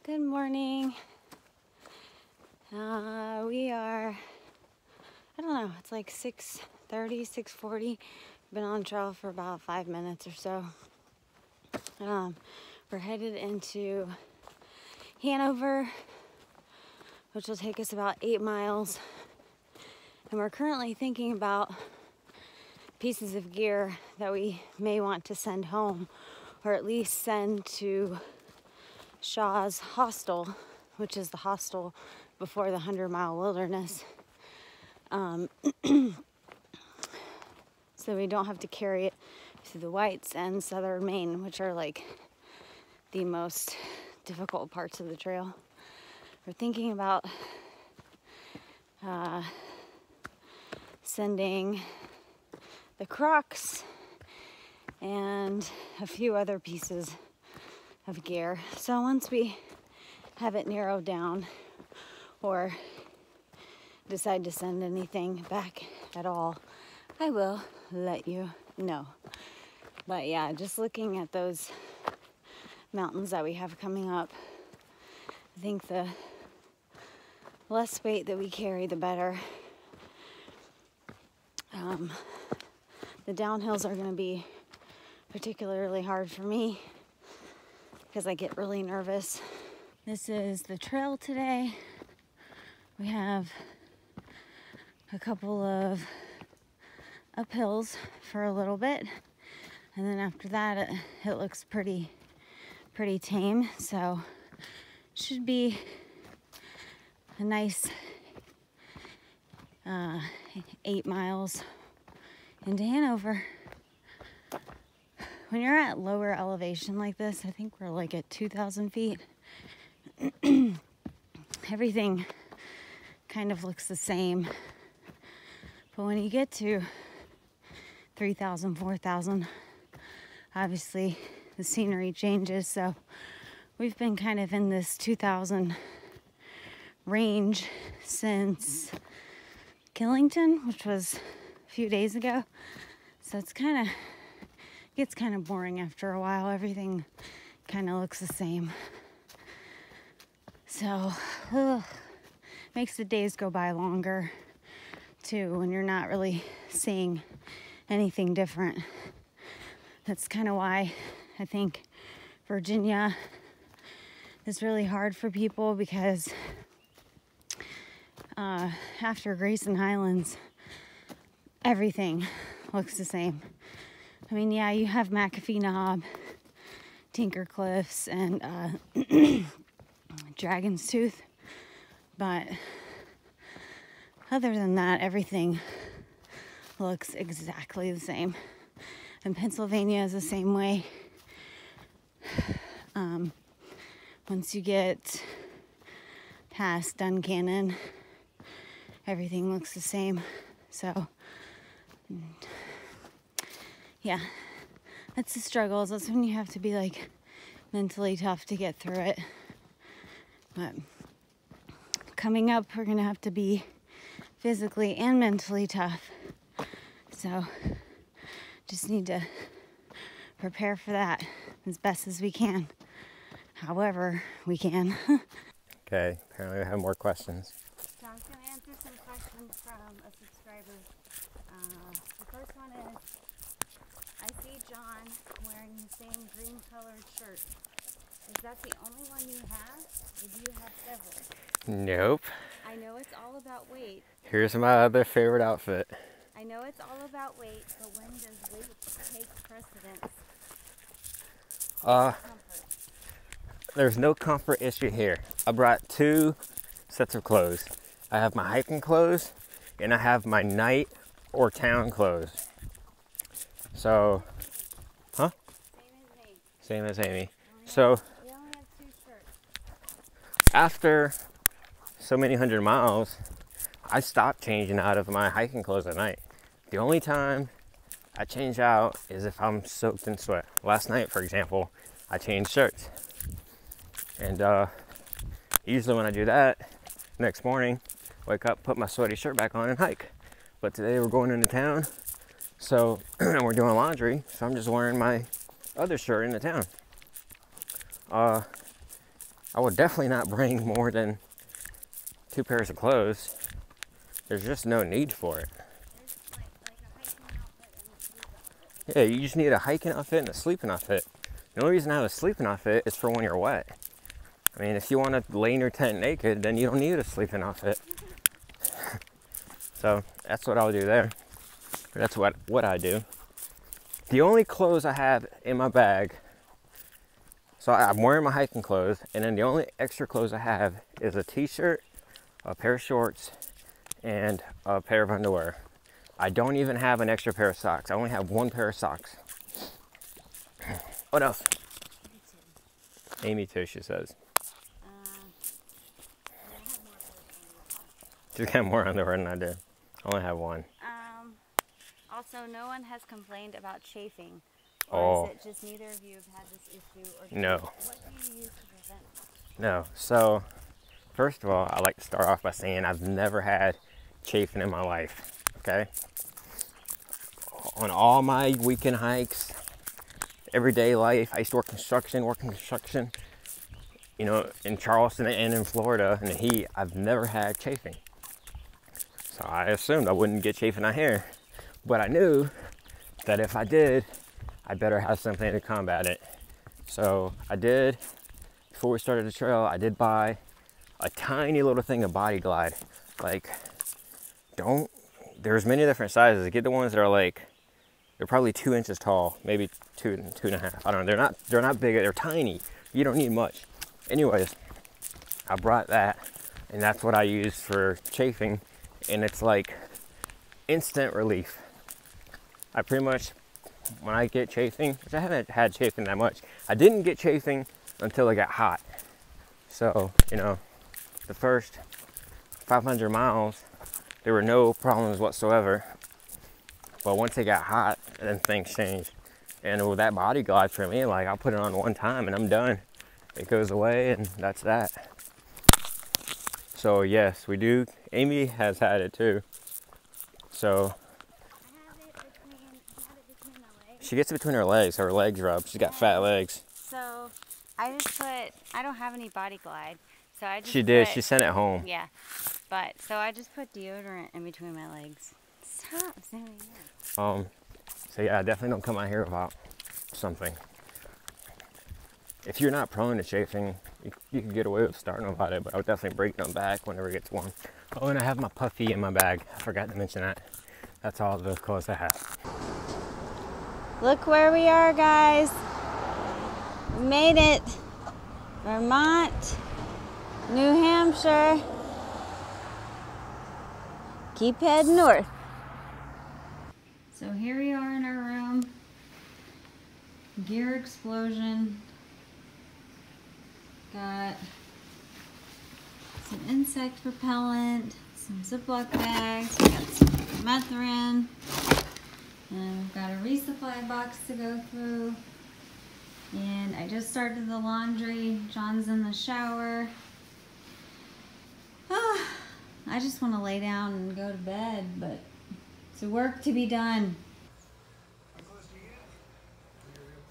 Good morning. We are, I don't know, it's like 6:30, 6:40. Been on the trail for about 5 minutes or so. We're headed into Hanover, which will take us about 8 miles. And we're currently thinking about pieces of gear that we may want to send home, or at least send to Shaw's hostel, which is the hostel before the 100-mile wilderness. So we don't have to carry it through the Whites and Southern Maine, which are like the most difficult parts of the trail. We're thinking about sending the Crocs and a few other pieces of gear. So once we have it narrowed down or decide to send anything back at all, I will let you know. But yeah, just looking at those mountains that we have coming up, I think the less weight that we carry, the better. The downhills are going to be particularly hard for me because I get really nervous. This is the trail today. We have a couple of uphills for a little bit, and then after that it looks pretty tame, so should be a nice 8 miles into Hanover. When you're at lower elevation like this, I think we're like at 2,000 feet, everything kind of looks the same. But when you get to 3,000, 4,000, obviously the scenery changes. So we've been kind of in this 2,000 range since Killington, which was a few days ago. So it's gets kind of boring after a while. Everything kind of looks the same. So makes the days go by longer too when you're not really seeing anything different. That's kind of why I think Virginia is really hard for people, because after Grayson Highlands, everything looks the same. I mean, yeah, you have McAfee Knob, Tinker Cliffs, and Dragon's Tooth, but other than that, everything looks exactly the same. And Pennsylvania is the same way. Once you get past Duncannon, everything looks the same. So yeah, that's the struggles. That's when you have to be like mentally tough to get through it. But coming up, we're gonna have to be physically and mentally tough. So just need to prepare for that as best as we can, however we can. Okay, apparently I have more questions. So I was going to answer some questions from a subscriber. The first one is, I see John wearing the same green colored shirt. Is that the only one you have, or do you have several? Nope. I know it's all about weight. Here's my other favorite outfit. I know it's all about weight, but when does weight take precedence? Comfort. There's no comfort issue here. I brought 2 sets of clothes. I have my hiking clothes, and I have my night or town clothes. So, huh? Same as Amy. So, We only have 2 shirts. after so many 100 miles, I stopped changing out of my hiking clothes at night. The only time I change out is if I'm soaked in sweat. Last night, for example, I changed shirts. And usually when I do that, next morning, wake up, put my sweaty shirt back on and hike. But today we're going into town, so we're doing laundry, so I'm just wearing my other shirt into town. I I would definitely not bring more than 2 pairs of clothes. There's just no need for it. Yeah, you just need a hiking outfit and a sleeping outfit. The only reason I have a sleeping outfit is for when you're wet. I mean, if you want to lay in your tent naked, then you don't need a sleeping outfit. So that's what I'll do there. That's what I do. The only clothes I have in my bag, so I'm wearing my hiking clothes, and then the only extra clothes I have is a t-shirt, a pair of shorts, and a pair of underwear. I don't even have an extra pair of socks. I only have 1 pair of socks. What else? Amy too, she says. She's got more underwear than I do. I only have 1. Also, no one has complained about chafing. Oh. Or is it just neither of you have had this issue? Or No. What do you use to prevent it? No. So, first of all, I like to start off by saying I've never had chafing in my life. Okay? On all my weekend hikes, everyday life, I used to work construction, you know, in Charleston and in Florida in the heat. I've never had chafing. So I assumed I wouldn't get chafing out here. But I knew that if I did, I better have something to combat it. So I did, before we started the trail, I did buy a tiny little thing of Body Glide. Like, there's many different sizes. Get the ones that are like, they're probably 2 inches tall, maybe 2.5. I don't know. They're not big. They're tiny. You don't need much. Anyways, I brought that, and that's what I use for chafing, and it's like instant relief. I pretty much, when I get chafing, which I haven't had chafing that much, I didn't get chafing until it got hot. So, you know, the first 500 miles, there were no problems whatsoever. But once it got hot, then things changed. And with that Body Glide for me, like, I'll put it on 1 time and I'm done. It goes away and that's that. So yes, we do. Amy has had it too. So she gets it between her legs. Her legs rub. She's got fat legs. So I don't have any Body Glide. So I just She did. She sent it home. Yeah. But, so I just put deodorant in between my legs. Stop zooming in. So yeah, definitely don't come out here without something. If you're not prone to chafing, you can get away with starting without it, but I would definitely break them back whenever it gets warm. Oh, and I have my puffy in my bag. I forgot to mention that. That's all the clothes I have. Look where we are, guys. We made it. Vermont, New Hampshire. Keep heading north. So here we are in our room. Gear explosion. Got some insect repellent, some Ziploc bags, we got some methrin, and we've got a resupply box to go through. And I just started the laundry. John's in the shower. I just want to lay down and go to bed, but it's work to be done.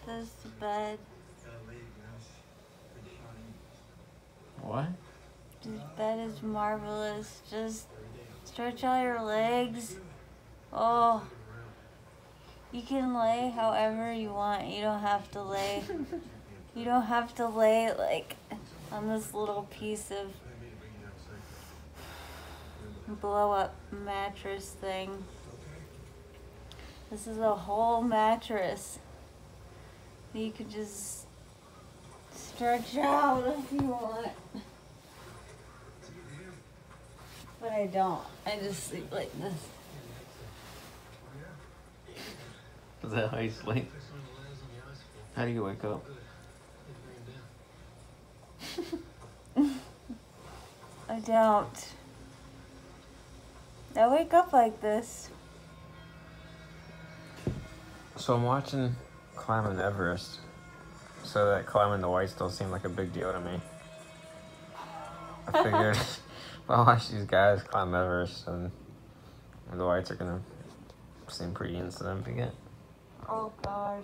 This is the bed. What? This bed is marvelous. Just stretch out your legs. Oh, you can lay however you want. You don't have to lay. You don't have to lay like on this little piece of blow up mattress thing. This is a whole mattress. You could just stretch out if you want. But I don't. I just sleep like this. Is that how you sleep? How do you wake up? I don't. I wake up like this. So I'm watching climbing Everest, so that climbing the whites don't seem like a big deal to me. I figured if I watch these guys climb Everest, and the whites are gonna seem pretty insignificant. Oh God.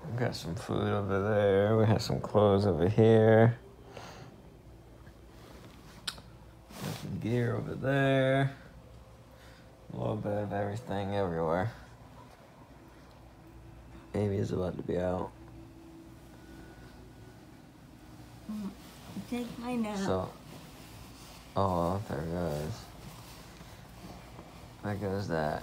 We got some food over there. We have some clothes over here. Got some gear over there. A little bit of everything everywhere. Amy's about to be out. Take my nap. So, oh, there it goes. There goes that.